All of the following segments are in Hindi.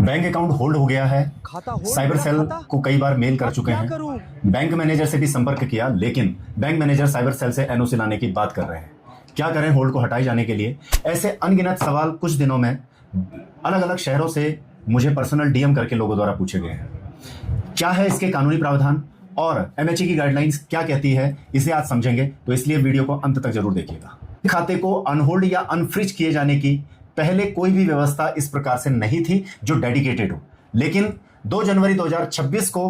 बैंक अकाउंट होल्ड हो गया है। साइबर सेल को कई बार मेल कर चुके हैं। बैंक मैनेजर से भी संपर्क किया, लेकिन बैंक मैनेजर साइबर सेल से एनओसी लाने की बात कर रहे हैं। क्या करें होल्ड को हटाए जाने के लिए? ऐसे अनगिनत सवाल कुछ दिनों में अलग अलग शहरों से मुझे पर्सनल डीएम करके लोगों द्वारा पूछे गए हैं। क्या है इसके कानूनी प्रावधान और एमएचए की गाइडलाइंस क्या कहती है, इसे आज समझेंगे, तो इसलिए वीडियो को अंत तक जरूर देखिएगा। खाते को अनहोल्ड या अनफ्रीज किए जाने की पहले कोई भी व्यवस्था इस प्रकार से नहीं थी जो डेडिकेटेड हो, लेकिन 2 जनवरी 2026 को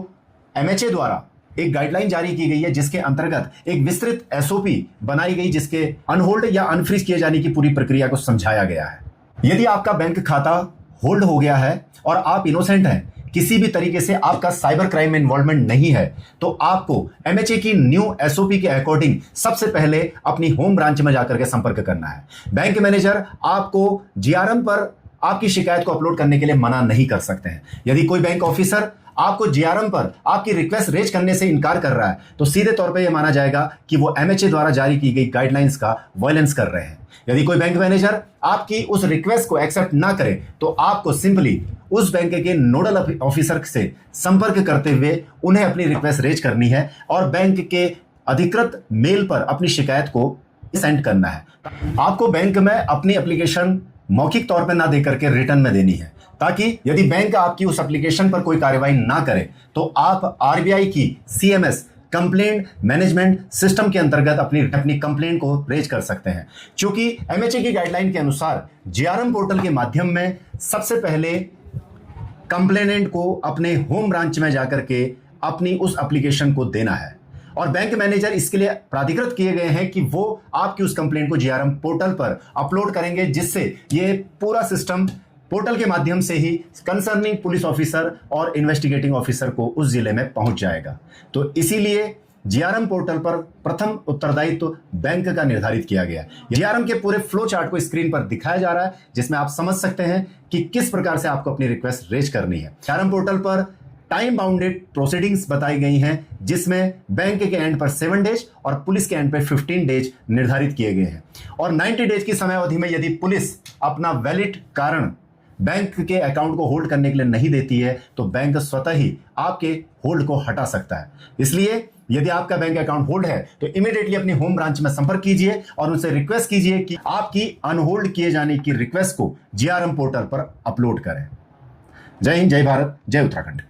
एमएचए द्वारा एक गाइडलाइन जारी की गई है, जिसके अंतर्गत एक विस्तृत एसओपी बनाई गई, जिसके अनहोल्ड या अनफ्रीज किए जाने की पूरी प्रक्रिया को समझाया गया है। यदि आपका बैंक खाता होल्ड हो गया है और आप इनोसेंट हैं, किसी भी तरीके से आपका साइबर क्राइम में इन्वॉल्वमेंट नहीं है, तो आपको एमएचए की न्यू एसओपी के अकॉर्डिंग सबसे पहले अपनी होम ब्रांच में जाकर के संपर्क करना है। बैंक मैनेजर आपको जीआरएम पर आपकी शिकायत को अपलोड करने के लिए मना नहीं कर सकते हैं। यदि कोई बैंक ऑफिसर आपको जीआरएम पर आपकी रिक्वेस्ट रेज करने से इनकार कर रहा है, तो सीधे तौर पे यह माना जाएगा कि वो एमएचए द्वारा जारी की गई गाइडलाइंस का वायलेंस कर रहे हैं। यदि कोई बैंक मैनेजर आपकी उस रिक्वेस्ट को एक्सेप्ट ना करे, तो आपको सिंपली उस बैंक के नोडल ऑफिसर से संपर्क करते हुए उन्हें अपनी रिक्वेस्ट रेज करनी है और बैंक के अधिकृत मेल पर अपनी शिकायत को सेंड करना है। आपको बैंक में अपनी एप्लीकेशन मौखिक तौर पर ना देकर के रिटर्न में देनी है, ताकि यदि बैंक आपकी उस एप्लीकेशन पर कोई कार्रवाई ना करे, तो आप आरबीआई की सीएमएस कंप्लेंट मैनेजमेंट सिस्टम के अंतर्गत अपनी कंप्लेंट को रेज कर सकते हैं। क्योंकि एमएचए की गाइडलाइन के अनुसार जीआरएम पोर्टल के माध्यम में सबसे पहले कंप्लेनेंट को अपने होम ब्रांच में जाकर के अपनी उस एप्लीकेशन को देना है, और बैंक मैनेजर इसके लिए प्राधिकृत किए गए हैं कि वो आपकी उस कंप्लेंट को जीआरएम पोर्टल पर अपलोड करेंगे, जिससे ये पूरा सिस्टम पोर्टल के माध्यम से ही कंसर्निंग पुलिस ऑफिसर और इन्वेस्टिगेटिंग ऑफिसर को उस जिले में पहुंच जाएगा। तो इसीलिए जीआरएम पोर्टल पर प्रथम उत्तरदायित्व तो बैंक का निर्धारित किया गया। जीआरएम के पूरे फ्लो चार्ट को स्क्रीन पर दिखाया जा रहा है, जिसमें आप समझ सकते हैं कि किस प्रकार से आपको अपनी रिक्वेस्ट रेज करनी है। जीआरएम पोर्टल पर टाइम बाउंडेड प्रोसीडिंग्स बताई गई हैं, जिसमें बैंक के एंड पर 7 डेज और पुलिस के एंड पर 15 डेज निर्धारित किए गए हैं। और 90 डेज की समय अवधि में यदि पुलिस अपना वैलिड कारण बैंक के अकाउंट को होल्ड करने के लिए नहीं देती है, तो बैंक स्वतः ही आपके होल्ड को हटा सकता है। इसलिए यदि आपका बैंक अकाउंट होल्ड है, तो इमीडिएटली अपनी होम ब्रांच में संपर्क कीजिए और उनसे रिक्वेस्ट कीजिए कि आपकी अनहोल्ड किए जाने की रिक्वेस्ट को जीआरएम पोर्टल पर अपलोड करें। जय हिंद, जय भारत, जय उत्तराखंड।